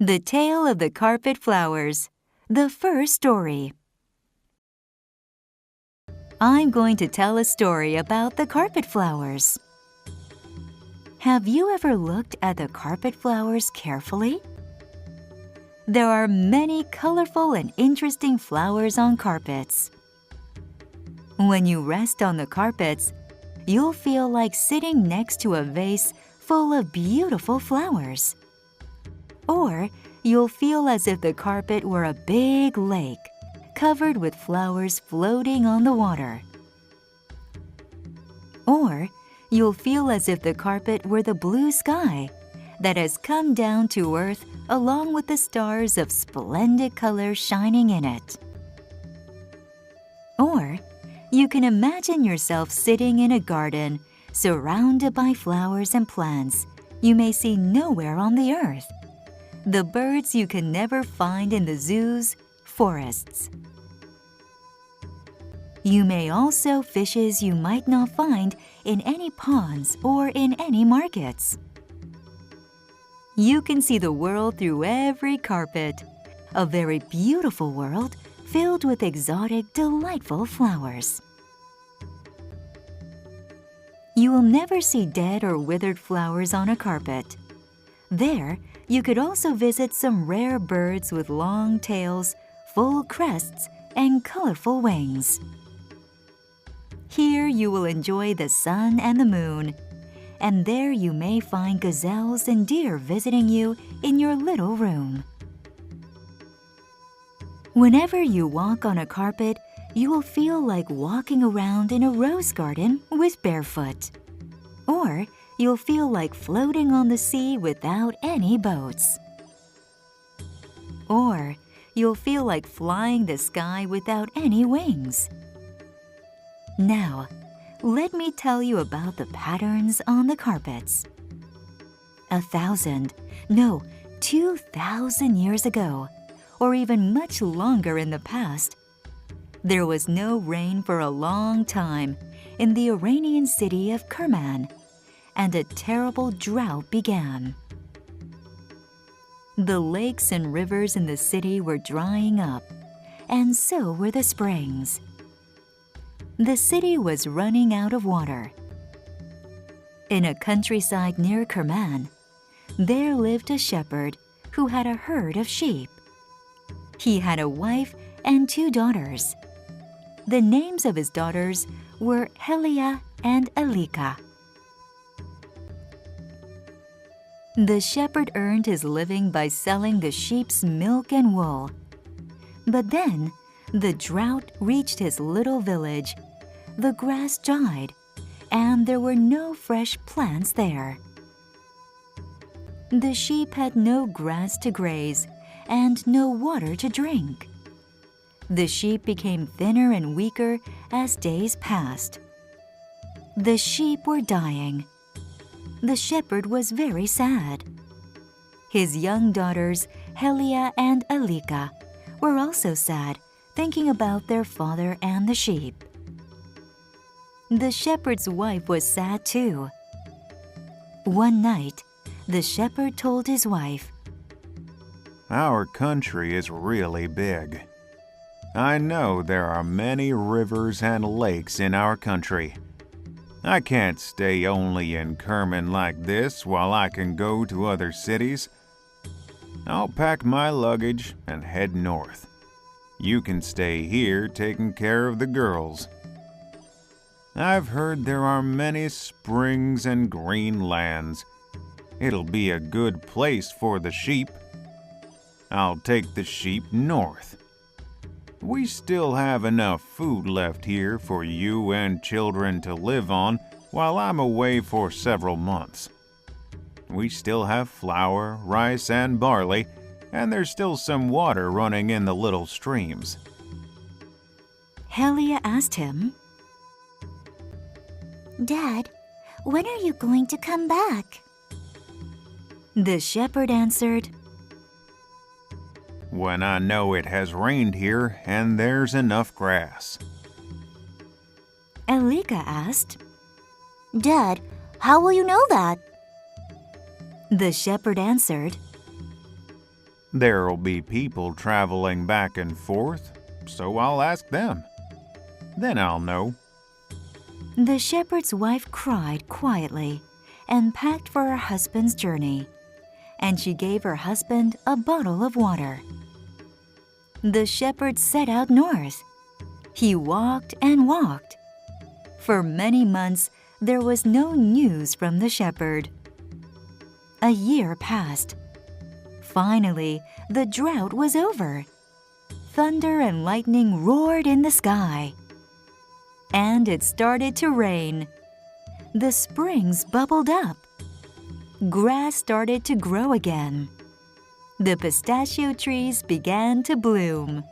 The Tale of the Carpet Flowers, the first story. I'm going to tell a story about the carpet flowers. Have you ever looked at the carpet flowers carefully? There are many colorful and interesting flowers on carpets. When you rest on the carpets, you'll feel like sitting next to a vase full of beautiful flowers. Or you'll feel as if the carpet were a big lake covered with flowers floating on the water. Or you'll feel as if the carpet were the blue sky that has come down to earth along with the stars of splendid color shining in it. Or you can imagine yourself sitting in a garden surrounded by flowers and plants you may see nowhere on the earth. The birds you can never find in the zoos, forests. You may also fishes you might not find in any ponds or in any markets. You can see the world through every carpet, a very beautiful world filled with exotic, delightful flowers. You will never see dead or withered flowers on a carpet. There, you could also visit some rare birds with long tails, full crests, and colorful wings. Here you will enjoy the sun and the moon, and there you may find gazelles and deer visiting you in your little room. Whenever you walk on a carpet, you will feel like walking around in a rose garden with barefoot. Or you'll feel like floating on the sea without any boats. Or you'll feel like flying the sky without any wings. Now, let me tell you about the patterns on the carpets. 2,000 years ago, or even much longer in the past, there was no rain for a long time in the Iranian city of Kerman, and a terrible drought began. The lakes and rivers in the city were drying up, and so were the springs. The city was running out of water. In a countryside near Kerman, there lived a shepherd who had a herd of sheep. He had a wife and 2 daughters. The names of his daughters were Helia and Alika. The shepherd earned his living by selling the sheep's milk and wool. But then, the drought reached his little village. The grass dried, and there were no fresh plants there. The sheep had no grass to graze and no water to drink. The sheep became thinner and weaker as days passed. The sheep were dying. The shepherd was very sad. His young daughters, Helia and Alika, were also sad, thinking about their father and the sheep. The shepherd's wife was sad too. One night, the shepherd told his wife, "Our country is really big. I know there are many rivers and lakes in our country. I can't stay only in Kerman like this while I can go to other cities. I'll pack my luggage and head north. You can stay here taking care of the girls. I've heard there are many springs and green lands. It'll be a good place for the sheep. I'll take the sheep north. We still have enough food left here for you and children to live on while I'm away for several months. We still have flour, rice, and barley, and there's still some water running in the little streams." Helia asked him, "Dad, when are you going to come back?" The shepherd answered, "When I know it has rained here and there's enough grass." Alika asked, "Dad, how will you know that?" The shepherd answered, There'll be people traveling back and forth, so I'll ask them. Then I'll know. The shepherd's wife cried quietly and packed for her husband's journey, and she gave her husband a bottle of water. The shepherd set out north. He walked and walked. For many months, there was no news from the shepherd. A year passed. Finally, the drought was over. Thunder and lightning roared in the sky. And it started to rain. The springs bubbled up. Grass started to grow again. The pistachio trees began to bloom.